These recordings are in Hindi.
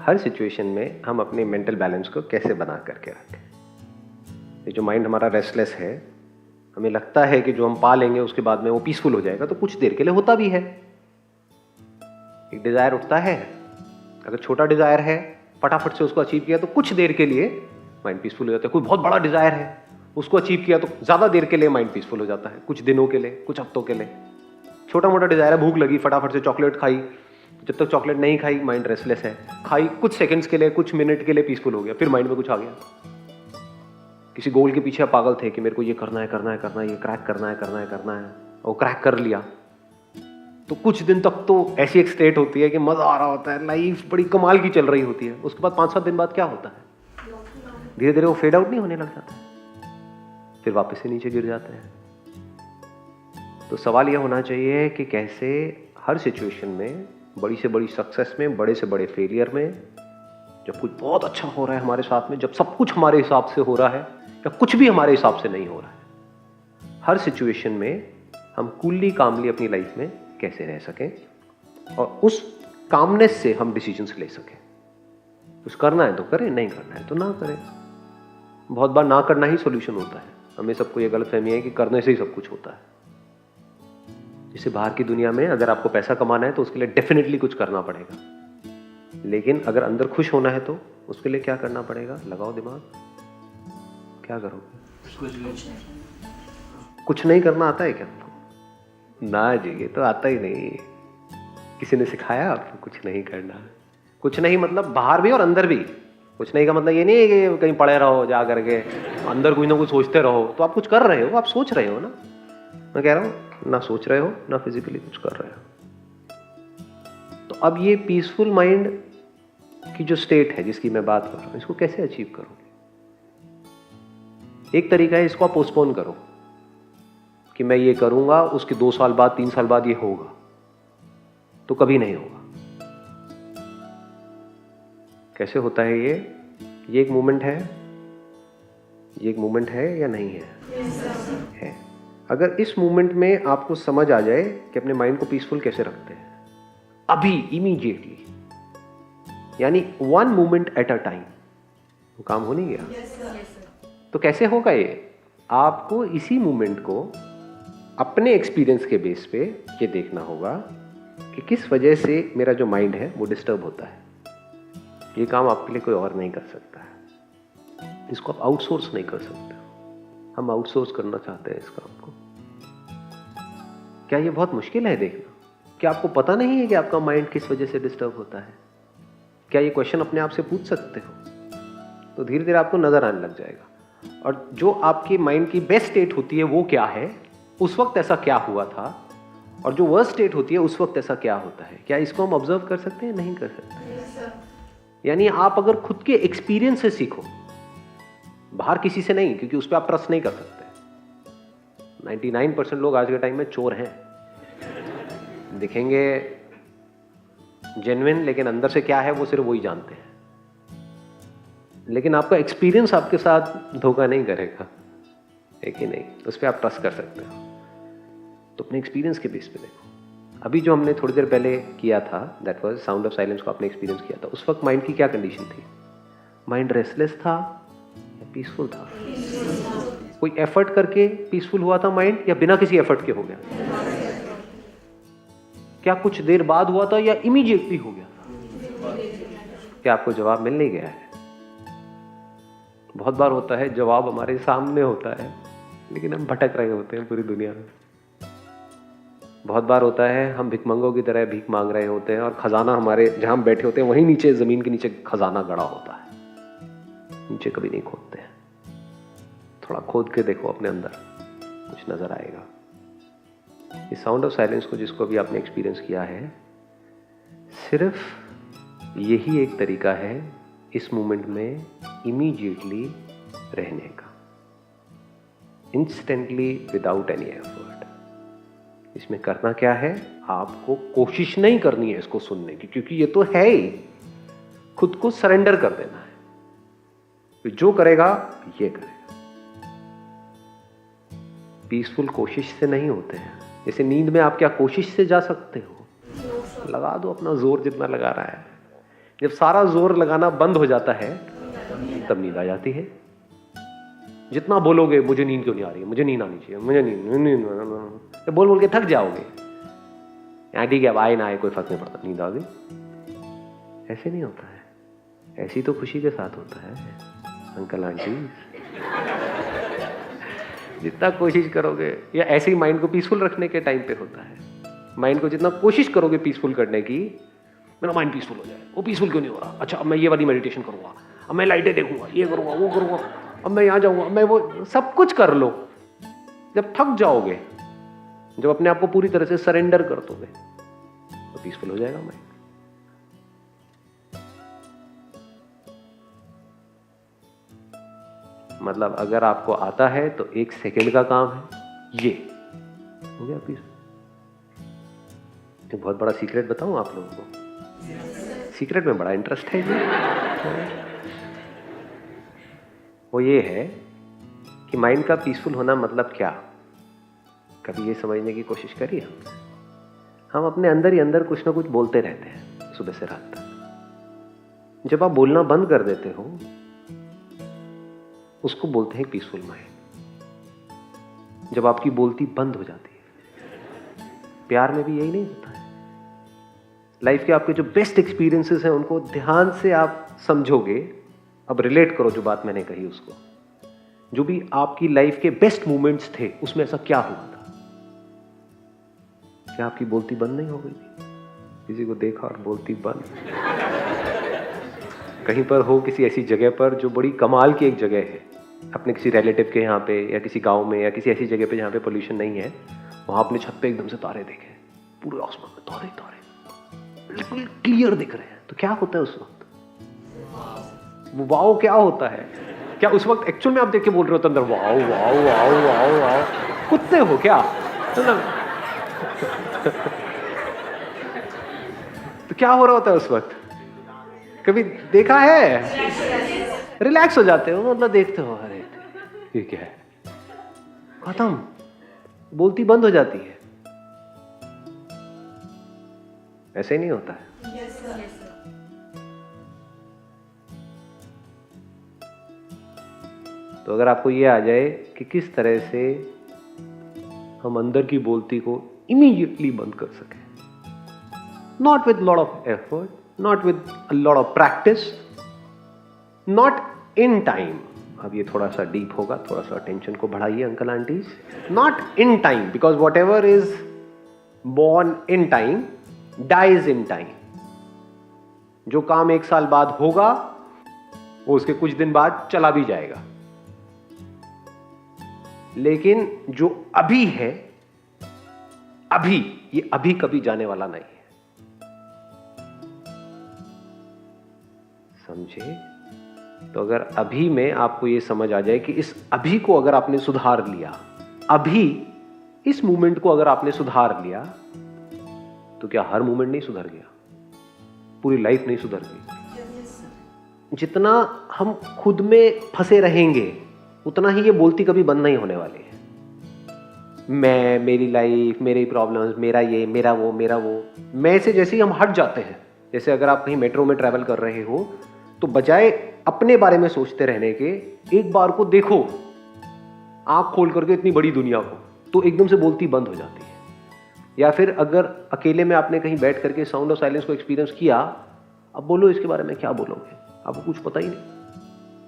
हर सिचुएशन में हम अपने मेंटल बैलेंस को कैसे बना करके रखें। ये जो माइंड हमारा रेस्टलेस है, हमें लगता है कि जो हम पा लेंगे उसके बाद में वो पीसफुल हो जाएगा, तो कुछ देर के लिए होता भी है। एक डिजायर उठता है, अगर छोटा डिजायर है फटाफट से उसको अचीव किया तो कुछ देर के लिए माइंड पीसफुल हो जाता है। कोई बहुत बड़ा डिजायर है, उसको अचीव किया तो ज्यादा देर के लिए माइंड पीसफुल हो जाता है, कुछ दिनों के लिए, कुछ हफ्तों के लिए। छोटा मोटा डिजायर है, भूख लगी फटाफट से चॉकलेट खाई, जब तक चॉकलेट नहीं खाई माइंड रेस्टलेस है। खाई कुछ सेकंड्स के लिए, कुछ मिनट के लिए पीसफुल हो गया, फिर माइंड में कुछ आ गया। किसी गोल के पीछे पागल थे कि मेरे को ये करना है, ये क्रैक करना है, और क्रैक कर लिया तो कुछ दिन तक तो ऐसी एक स्टेट होती है कि मजा आ रहा होता है, लाइफ बड़ी कमाल की चल रही होती है। उसके बाद 5-7 दिन बाद क्या होता है, धीरे धीरे वो फेड आउट नहीं होने लग जाता है, फिर वापस से नीचे गिर जाते हैं। तो सवाल यह होना चाहिए कि कैसे हर सिचुएशन में, बड़ी से बड़ी सक्सेस में, बड़े से बड़े फेलियर में, जब कुछ बहुत अच्छा हो रहा है हमारे साथ में, जब सब कुछ हमारे हिसाब से हो रहा है या कुछ भी हमारे हिसाब से नहीं हो रहा है, हर सिचुएशन में हम कूलली कामली अपनी लाइफ में कैसे रह सकें और उस कामनेस से हम डिसीजंस ले सकें। कुछ करना है तो करें, नहीं करना है तो ना करें। बहुत बार ना करना ही सॉल्यूशन होता है। हमें सबको ये गलतफहमी है कि करने से ही सब कुछ होता है। जैसे बाहर की दुनिया में अगर आपको पैसा कमाना है तो उसके लिए डेफिनेटली कुछ करना पड़ेगा, लेकिन अगर अंदर खुश होना है तो उसके लिए क्या करना पड़ेगा? लगाओ दिमाग, क्या करोगे? कुछ नहीं करना आता है क्या आपको? ना जी, ये तो आता ही नहीं। किसी ने सिखाया आपको कुछ नहीं करना? कुछ नहीं मतलब बाहर भी और अंदर भी। कुछ नहीं का मतलब ये नहीं है कि कहीं पड़े रहो जा करके, अंदर कुछ ना कुछ सोचते रहो। तो आप कुछ कर रहे हो, आप सोच रहे हो ना। मैं कह रहा हूं ना सोच रहे हो ना फिजिकली कुछ कर रहे हो। तो अब ये पीसफुल माइंड की जो स्टेट है जिसकी मैं बात कर रहा हूं, इसको कैसे अचीव करोगे? एक तरीका है, इसको आप पोस्टपोन करो कि मैं ये करूंगा, उसके 2 साल बाद 3 साल बाद ये होगा, तो कभी नहीं होगा। कैसे होता है ये एक मूवमेंट है, ये एक मूवमेंट है या नहीं है? है। अगर इस मूवमेंट में आपको समझ आ जाए कि अपने माइंड को पीसफुल कैसे रखते हैं अभी इमीडिएटली, यानी 1 मूवमेंट एट अ टाइम, वो काम हो नहीं गया। तो कैसे होगा ये? आपको इसी मूवमेंट को अपने एक्सपीरियंस के बेस पे ये देखना होगा कि किस वजह से मेरा जो माइंड है वो डिस्टर्ब होता है। ये काम आपके लिए कोई और नहीं कर सकता है, इसको आप आउटसोर्स नहीं कर सकते। हम आउटसोर्स करना चाहते हैं इस काम को। क्या ये बहुत मुश्किल है देखना? क्या आपको पता नहीं है कि आपका माइंड किस वजह से डिस्टर्ब होता है? क्या ये क्वेश्चन अपने आप से पूछ सकते हो? तो धीरे धीरे आपको नजर आने लग जाएगा। और जो आपके माइंड की बेस्ट स्टेट होती है वो क्या है, उस वक्त ऐसा क्या हुआ था, और जो वर्स्ट स्टेट होती है उस वक्त ऐसा क्या होता है, क्या इसको हम ऑब्जर्व कर सकते हैं? नहीं कर सकते। यानी आप अगर खुद के एक्सपीरियंस से सीखो, बाहर किसी से नहीं, क्योंकि उस पर आप ट्रस्ट नहीं कर सकते। 99% लोग आज के टाइम में चोर हैं, दिखेंगे जेन्युइन, लेकिन अंदर से क्या है वो सिर्फ वही जानते हैं। लेकिन आपका एक्सपीरियंस आपके साथ धोखा नहीं करेगा, है कि नहीं? उस पर आप ट्रस्ट कर सकते हो। तो अपने एक्सपीरियंस के बेस पे देखो। अभी जो हमने थोड़ी देर पहले किया था, that was sound of silence को आपने एक्सपीरियंस किया था, उस वक्त माइंड की क्या कंडीशन थी? माइंड रेस्टलेस था या पीसफुल था? कोई एफर्ट करके पीसफुल हुआ था माइंड, या बिना किसी एफर्ट के हो गया? क्या कुछ देर बाद हुआ था या इमीडिएटली हो गया? क्या आपको जवाब मिल नहीं गया है? बहुत बार होता है जवाब हमारे सामने होता है, लेकिन हम भटक रहे होते हैं पूरी दुनिया में। बहुत बार होता है हम भिखमंगों की तरह भीख मांग रहे होते हैं, और खजाना हमारे जहां हम बैठे होते हैं वहीं नीचे, जमीन के नीचे खजाना गड़ा होता है। नीचे कभी नहीं खोदते हैं। थोड़ा खोद के देखो अपने अंदर, कुछ नजर आएगा। इस साउंड ऑफ साइलेंस को जिसको भी आपने एक्सपीरियंस किया है, सिर्फ यही एक तरीका है इस मोमेंट में इमीडिएटली रहने का, इंस्टेंटली, विदाउट एनी एफर्ट। इसमें करना क्या है? आपको कोशिश नहीं करनी है इसको सुनने की, क्योंकि ये तो है ही। खुद को सरेंडर कर देना है, जो करेगा ये करेगा। पीसफुल कोशिश से नहीं होते हैं। जैसे नींद में आप क्या कोशिश से जा सकते हो? लगा दो अपना जोर जितना लगा रहा है। जब सारा जोर लगाना बंद हो जाता है तब नींद आ जाती है। जितना बोलोगे मुझे नींद क्यों नहीं आ रही है, मुझे नींद आनी चाहिए, मुझे नींद, बोल बोल के थक जाओगे। ठीक है, अब आए ना आए कोई फर्क नहीं पड़ता, नींद आ गई। ऐसे नहीं होता है, ऐसी तो खुशी के साथ होता है अंकल आंटी। जितना कोशिश करोगे, या ऐसे ही माइंड को पीसफुल रखने के टाइम पे होता है, माइंड को जितना कोशिश करोगे पीसफुल करने की, मेरा माइंड पीसफुल हो जाए, वो पीसफुल क्यों नहीं हो रहा, अच्छा अब मैं ये वाली मेडिटेशन करूंगा, अब मैं लाइटें देखूंगा, ये करूंगा, वो करूंगा, अब मैं यहाँ जाऊंगा, मैं वो सब कुछ कर लो। जब थक जाओगे, जब अपने आप को पूरी तरह से सरेंडर कर दोगे, तो पीसफुल हो जाएगा माइंड। मतलब अगर आपको आता है तो 1 सेकंड का काम है, ये हो गया पीसफुल। एक बहुत बड़ा सीक्रेट बताऊं आप लोगों को, सीक्रेट में बड़ा इंटरेस्ट है जी। वो ये है कि माइंड का पीसफुल होना मतलब क्या। कभी ये समझने की कोशिश करिए, हम अपने अंदर ही अंदर कुछ ना कुछ बोलते रहते हैं सुबह से रात तक। जब आप बोलना बंद कर देते हो, उसको बोलते हैं पीसफुल माइंड। जब आपकी बोलती बंद हो जाती है, प्यार में भी यही नहीं होता है। लाइफ के आपके जो बेस्ट एक्सपीरियंसेस हैं, उनको ध्यान से आप समझोगे। अब रिलेट करो जो बात मैंने कही उसको। जो भी आपकी लाइफ के बेस्ट मोमेंट्स थे, उसमें ऐसा क्या हुआ था? क्या आपकी बोलती बंद नहीं हो गई थी? किसी को देखा और बोलती बंद? कहीं पर हो, किसी ऐसी जगह पर जो बड़ी कमाल की एक जगह है, अपने किसी रिलेटिव के यहाँ पे, या किसी गांव में, या किसी ऐसी जगह पे जहाँ पे पोल्यूशन नहीं है, वहां अपने छत पे एकदम से तारे देखे, पूरे आसमान में तारे तारे बिल्कुल क्लियर दिख रहे हैं, तो क्या होता है उस वक्त? वो वाओ क्या होता है? क्या उस वक्त एक्चुअल में आप देख के बोल रहे हो तो अंदर wow wow wow wow wow? कुत्ते हो क्या? तो क्या हो रहा होता है उस वक्त? कभी देखा है? रिलैक्स हो जाते हो, मतलब देखते हो, अरे ये क्या है, खत्म, बोलती बंद हो जाती है। ऐसे ही नहीं होता है? तो अगर आपको ये आ जाए कि किस तरह से हम अंदर की बोलती को इमीडिएटली बंद कर सकें, not with lot of effort, not with a lot of practice, not in time. अब ये थोड़ा सा डीप होगा, थोड़ा सा टेंशन को बढ़ाइए uncle aunties. Not in time, because whatever is born in time dies in time. जो काम 1 साल बाद होगा, वो उसके कुछ दिन बाद चला भी जाएगा। लेकिन जो अभी है, अभी, ये अभी कभी जाने वाला नहीं है। समझे? तो अगर अभी में आपको ये समझ आ जाए कि इस अभी को अगर आपने सुधार लिया, अभी इस मोमेंट को अगर आपने सुधार लिया, तो क्या हर मोमेंट नहीं सुधर गया? पूरी लाइफ नहीं सुधर गई? जितना हम खुद में फंसे रहेंगे, उतना ही ये बोलती कभी बंद नहीं होने वाली है। मैं, मेरी लाइफ, मेरी प्रॉब्लम्स, मेरा ये, मेरा वो, मेरा वो। मैं से जैसे ही हम हट जाते हैं, जैसे अगर आप कहीं मेट्रो में ट्रैवल कर रहे हो, तो बजाय अपने बारे में सोचते रहने के, एक बार को देखो आंख खोल करके इतनी बड़ी दुनिया को, तो एकदम से बोलती बंद हो जाती है। या फिर अगर अकेले में आपने कहीं बैठ करके साउंड ऑफ साइलेंस को एक्सपीरियंस किया, अब बोलो इसके बारे में क्या बोलोगे? आपको कुछ पता ही नहीं,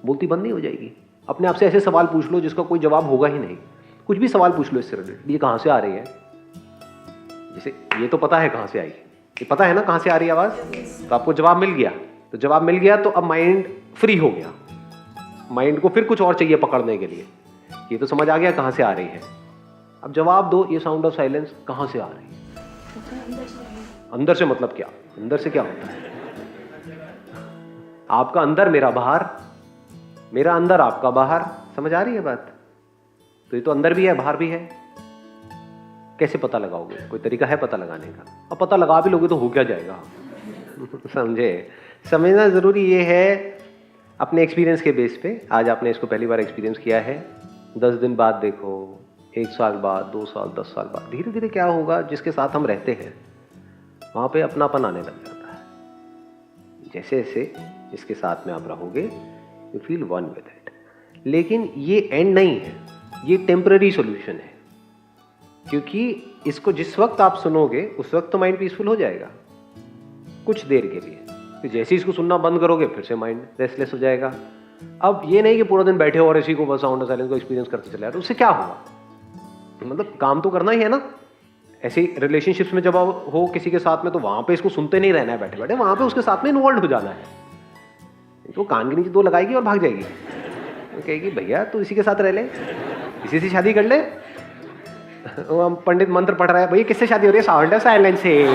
बोलती बंद नहीं हो जाएगी। अपने आप से ऐसे सवाल पूछ लो जिसका कोई जवाब होगा ही नहीं। कुछ भी सवाल पूछ लो इससे रिलेटेड, ये कहां से आ रही है? जैसे ये तो पता है कहां से आई, ये पता है ना कहां से आ रही है आवाज, तो आपको जवाब मिल गया। तो जवाब मिल गया तो अब माइंड फ्री हो गया। माइंड को फिर कुछ और चाहिए पकड़ने के लिए। ये तो समझ आ गया कहां से आ रही है, अब जवाब दो, ये साउंड ऑफ साइलेंस कहां से आ रही है? अंदर से। मतलब क्या? अंदर से क्या होता है? आपका अंदर, मेरा बाहर, मेरा अंदर, आपका बाहर। समझ आ रही है बात? तो ये तो अंदर भी है, बाहर भी है। कैसे पता लगाओगे? कोई तरीका है पता लगाने का? अब पता लगा भी लोगे तो हो क्या जाएगा? समझे? समझना जरूरी ये है अपने एक्सपीरियंस के बेस पे। आज आपने इसको पहली बार एक्सपीरियंस किया है, 10 दिन बाद देखो, 1 साल बाद, 2 साल, 10 साल बाद, धीरे धीरे क्या होगा, जिसके साथ हम रहते हैं वहां पे अपनापन आने लग जाता है। जैसे जैसे इसके साथ में आप रहोगे you feel one with it. लेकिन ये एंड नहीं है, ये टेम्पररी सॉल्यूशन है, क्योंकि इसको जिस वक्त आप सुनोगे उस वक्त तो माइंड पीसफुल हो जाएगा कुछ देर के लिए, तो जैसे ही इसको सुनना बंद करोगे फिर से माइंड रेस्टलेस हो जाएगा। अब ये नहीं कि पूरा दिन बैठे हो और इसी को बस साउंड साइलेंस को एक्सपीरियंस करते चले जाए, तो उससे क्या होगा? मतलब काम तो करना ही है ना। ऐसे रिलेशनशिप्स में जब आप हो किसी के साथ में, तो वहां पे इसको सुनते नहीं रहना है बैठे बैठे, वहां पे उसके साथ में इन्वॉल्व हो जाना है। तो कान के नीचे दो लगाएगी और भाग जाएगी, तो कहेगी भैया तू इसी के साथ रह ले, इसी से शादी कर ले। वो हम पंडित मंत्र पढ़ रहा है, भैया किससे शादी हो रही है? साउंड साइलेंस से।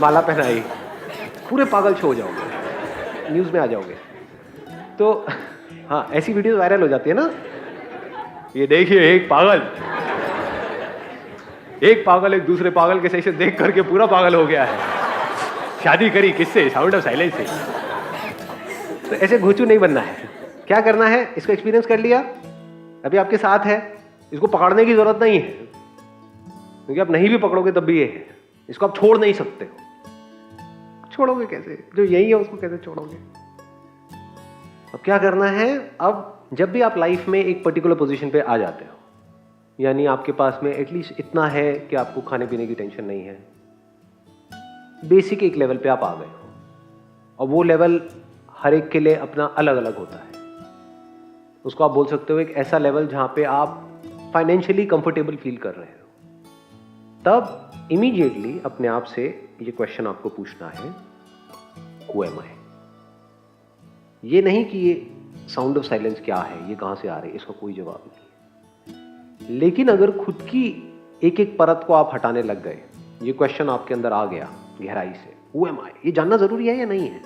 माला पहनाई, पूरे पागल छो जाओगे, न्यूज में आ जाओगे। तो हाँ, ऐसी वीडियो वायरल हो जाती है ना, ये देखिए एक पागल एक दूसरे पागल के सेशन देख करके पूरा पागल हो गया है, शादी करी किससे? साउंड ऑफ साइलेंस से। तो ऐसे घोचू नहीं बनना है। क्या करना है? इसको एक्सपीरियंस कर लिया, अभी आपके साथ है, इसको पकड़ने की जरूरत नहीं है, क्योंकि आप नहीं भी पकड़ोगे तब भी ये है, इसको आप छोड़ नहीं सकते हो। छोड़ोगे कैसे? जो यही है उसको कैसे छोड़ोगे? अब क्या करना है? अब जब भी आप लाइफ में एक पर्टिकुलर पोजीशन पे आ जाते हो, यानी आपके पास में एटलीस्ट इतना है कि आपको खाने पीने की टेंशन नहीं है, बेसिक एक लेवल पे आप आ गए हो, और वो लेवल हर एक के लिए अपना अलग अलग होता है। उसको आप बोल सकते हो एक ऐसा लेवल जहां पे आप फाइनेंशियली कंफर्टेबल फील कर रहे हो। तब इमीडिएटली अपने आप से ये क्वेश्चन आपको पूछना है, हु एम आई? ये नहीं कि ये साउंड ऑफ साइलेंस क्या है, ये कहां से आ रही है, इसका कोई जवाब नहीं। लेकिन अगर खुद की एक एक परत को आप हटाने लग गए, ये क्वेश्चन आपके अंदर आ गया गहराई से, हु एम आई? ये जानना जरूरी है या नहीं है?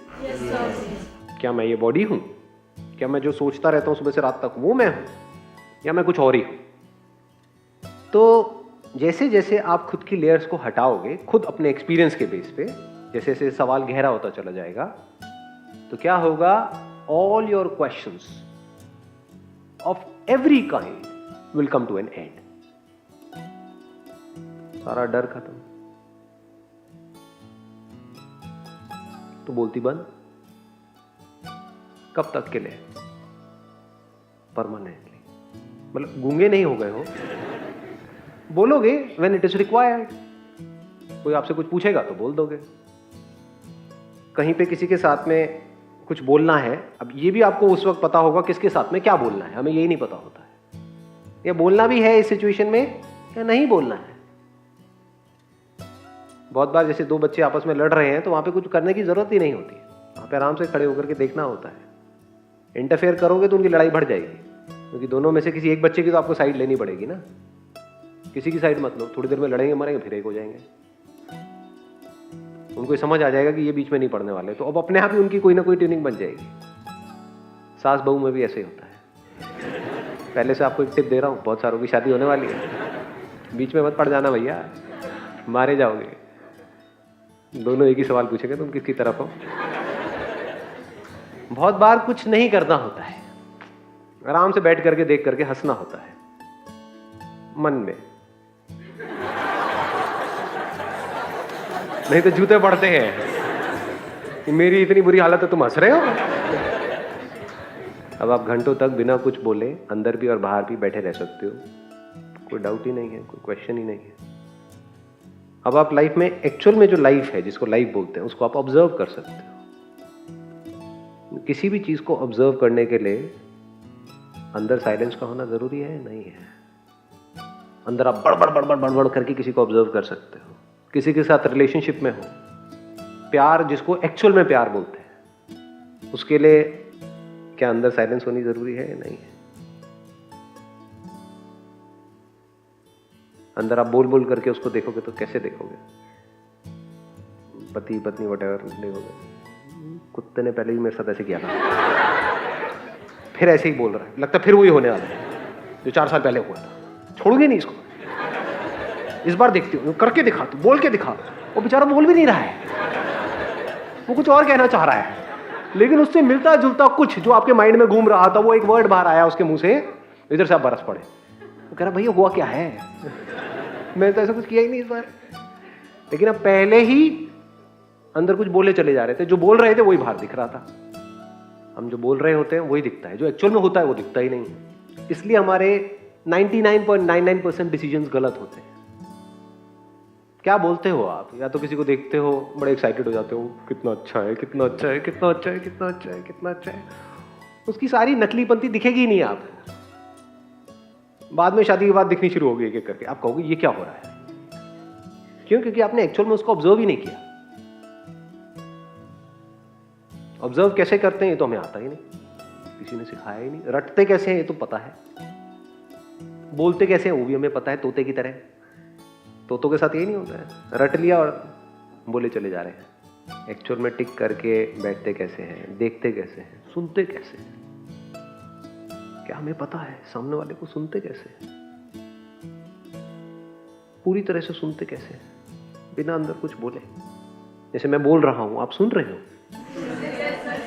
क्या मैं ये बॉडी हूं? क्या मैं जो सोचता रहता हूं सुबह से रात तक वो मैं हूं, या मैं कुछ और ही हूं? तो जैसे जैसे आप खुद की लेयर्स को हटाओगे, खुद अपने एक्सपीरियंस के बेस पे, जैसे जैसे सवाल गहरा होता चला जाएगा, तो क्या होगा? All your questions of every kind will come to an end. सारा डर खत्म, तो बोलती बंद। कब तक के लिए? परमानेंटली। मतलब गूंगे नहीं हो गए हो, बोलोगे व्हेन इट इज रिक्वायर्ड। कोई आपसे कुछ पूछेगा तो बोल दोगे। कहीं पे किसी के साथ में कुछ बोलना है, अब ये भी आपको उस वक्त पता होगा किसके साथ में क्या बोलना है, हमें यही नहीं पता होता है। या बोलना भी है इस सिचुएशन में या नहीं बोलना है। बहुत बार जैसे दो बच्चे आपस में लड़ रहे हैं, तो वहां पे कुछ करने की जरूरत ही नहीं होती, वहां पे आराम से खड़े होकर के देखना होता है। इंटरफेयर करोगे तो उनकी लड़ाई बढ़ जाएगी, क्योंकि दोनों में से किसी एक बच्चे की तो आपको साइड लेनी पड़ेगी ना। किसी की साइड मत लो, थोड़ी देर में लड़ेंगे मरेंगे फिर एक हो जाएंगे। उनको समझ आ जाएगा कि ये बीच में नहीं पड़ने वाले, तो अब अपने आप ही उनकी कोई ना कोई ट्यूनिंग बन जाएगी। सास बहू में भी ऐसे ही होता है। पहले से आपको एक टिप दे रहा हूँ, बहुत सारों की शादी होने वाली है, बीच में मत पड़ जाना भैया, मारे जाओगे। दोनों एक ही सवाल पूछेंगे, तुम किसकी तरफ हो? बहुत बार कुछ नहीं करना होता है, आराम से बैठ करके देख करके हंसना होता है मन में, नहीं तो जूते पड़ते हैं कि मेरी इतनी बुरी हालत है तुम हंस रहे हो। अब आप घंटों तक बिना कुछ बोले अंदर भी और बाहर भी बैठे रह सकते हो, कोई डाउट ही नहीं है, कोई क्वेश्चन ही नहीं है। अब आप लाइफ में एक्चुअल में जो लाइफ है, जिसको लाइफ बोलते हैं, उसको आप ऑब्जर्व कर सकते हो। किसी भी चीज को ऑब्जर्व करने के लिए अंदर साइलेंस का होना जरूरी है? नहीं है। अंदर आप बड़बड़ करके किसी को ऑब्जर्व कर सकते हो। किसी के साथ रिलेशनशिप में हो, प्यार जिसको एक्चुअल में प्यार बोलते हैं, उसके लिए क्या अंदर साइलेंस होनी जरूरी है? नहीं है। अंदर आप बोल बोल करके उसको देखोगे तो कैसे देखोगे? पति पत्नी वटेवर देखोगे। कुत्ते ने पहले भी मेरे साथ ऐसे किया था, फिर ऐसे ही बोल रहा है, लगता फिर वही होने वाला है जो 4 साल पहले हुआ था। छोड़ूंगी नहीं इसको, इस बार देखती हूँ, करके दिखा, तू बोल के दिखा। वो बेचारा बोल भी नहीं रहा है, वो कुछ और कहना चाह रहा है, लेकिन उससे मिलता जुलता कुछ जो आपके माइंड में घूम रहा था, वो एक वर्ड बाहर आया उसके मुंह से, इधर से आप बरस पड़े। वो कह रहा भैया हुआ क्या है? मैंने तो ऐसा कुछ किया ही नहीं इस बार। लेकिन अब पहले ही अंदर कुछ बोले चले जा रहे थे, जो बोल रहे थे वही बाहर दिख रहा था। हम जो बोल रहे होते हैं वही दिखता है, जो एक्चुअल में होता है वो दिखता ही नहीं है। इसलिए हमारे 99.99% डिसीजंस गलत होते हैं। क्या बोलते हो आप? या तो किसी को देखते हो, बड़े एक्साइटेड हो जाते हो, कितना अच्छा है, कितना अच्छा है, कितना अच्छा है, कितना अच्छा है, कितना अच्छा है। उसकी सारी नकलीपंती दिखेगी ही नहीं आपको। बाद में शादी के बाद दिखनी शुरू होगी एक एक करके। आप कहोगे ये क्या हो रहा है? क्यों? क्योंकि आपने एक्चुअल में उसको ऑब्जर्व ही नहीं किया। ऑब्जर्व कैसे करते हैं ये तो हमें आता ही नहीं, किसी ने सिखाया ही नहीं। रटते कैसे हैं ये तो पता है, बोलते कैसे हैं वो भी हमें पता है, तोते की तरह। तोतों के साथ यही नहीं होता है, रट लिया और बोले चले जा रहे हैं। एक्चुअल में टिक करके बैठते कैसे हैं, देखते कैसे हैं, सुनते कैसे हैं? क्या हमें पता है सामने वाले को सुनते कैसे हैं? पूरी तरह से सुनते कैसे हैं, बिना अंदर कुछ बोले। जैसे मैं बोल रहा हूं, आप सुन रहे हो।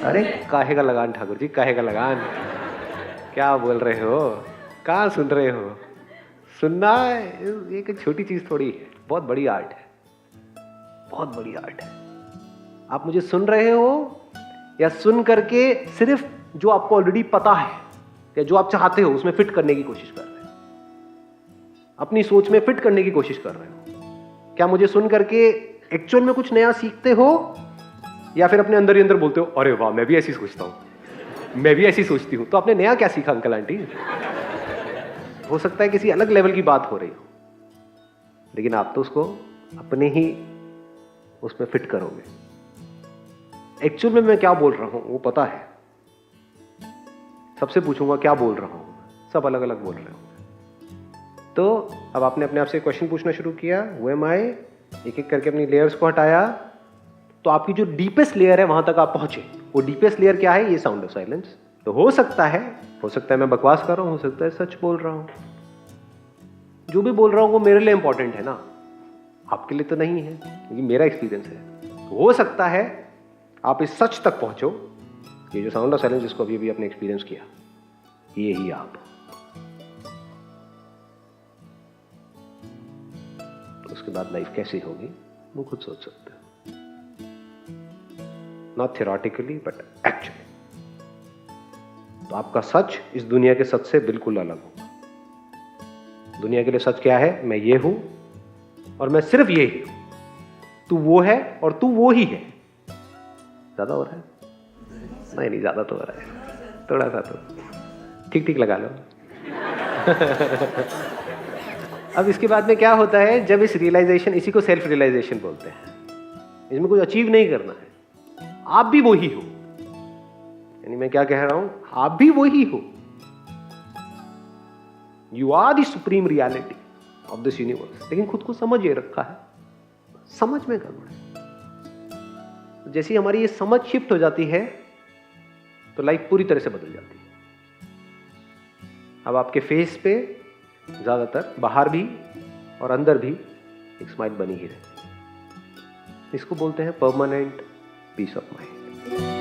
अरे काहे का लगान ठाकुर जी, काहे का लगान, क्या बोल रहे हो, कहाँ सुन रहे हो? सुनना एक छोटी चीज थोड़ी है, बहुत बड़ी आर्ट है, बहुत बड़ी आर्ट है। आप मुझे सुन रहे हो या सुन करके सिर्फ जो आपको ऑलरेडी पता है या जो आप चाहते हो उसमें फिट करने की कोशिश कर रहे हो, अपनी सोच में फिट करने की कोशिश कर रहे हो? क्या मुझे सुन करके एक्चुअल में कुछ नया सीखते हो या फिर अपने अंदर ही अंदर बोलते हो अरे वाह मैं भी ऐसी सोचता हूं, मैं भी ऐसी सोचती हूं? तो आपने नया क्या सीखा अंकल आंटी? हो सकता है किसी अलग लेवल की बात हो रही हो, लेकिन आप तो उसको अपने ही उसमें फिट करोगे। एक्चुअल में मैं क्या बोल रहा हूं वो पता है। सबसे पूछूंगा क्या बोल रहा हूं, सब अलग अलग बोल रहे होंगे। तो अब आपने अपने आप से क्वेश्चन पूछना शुरू किया, हु एम आई, एक एक करके अपनी लेयर्स को हटाया, तो आपकी जो डीपेस्ट लेयर है वहां तक आप पहुंचे। वो डीपेस्ट लेयर क्या है? ये साउंड ऑफ साइलेंस। तो हो सकता है मैं बकवास कर रहा हूं, हो सकता है सच बोल रहा हूं। जो भी बोल रहा हूं वो मेरे लिए इंपॉर्टेंट है ना, आपके लिए तो नहीं है, क्योंकि मेरा एक्सपीरियंस है। तो हो सकता है आप इस सच तक पहुंचो, ये जो साउंड ऑफ साइलेंस जिसको अभी अभी आपने एक्सपीरियंस किया, ये ही आप। तो उसके बाद लाइफ कैसी होगी वो खुद सोच सकते हो, नॉट थियोरेटिकली बट एक्चुअली। तो आपका सच इस दुनिया के सच से बिल्कुल अलग होगा। दुनिया के लिए सच क्या है? मैं ये हूं और मैं सिर्फ ये ही हूं। तू वो है और तू वो ही है। ज्यादा हो रहा है? नहीं ज्यादा तो हो रहा है, थोड़ा सा तो ठीक ठीक लगा लो। अब इसके बाद में क्या होता है, जब इस रियलाइजेशन, इसी को सेल्फ रियलाइजेशन बोलते हैं, इसमें कुछ अचीव नहीं करना है, आप भी वही हो। यानी मैं क्या कह रहा हूं, आप भी वही हो। You are the supreme reality of this universe. लेकिन खुद को समझ ये रखा है, समझ में गड़बड़ है। जैसी हमारी ये समझ शिफ्ट हो जाती है तो लाइफ पूरी तरह से बदल जाती है। अब आपके फेस पे ज्यादातर बाहर भी और अंदर भी एक स्माइल बनी ही रहती है। इसको बोलते हैं परमानेंट पीस ऑफ माइंड।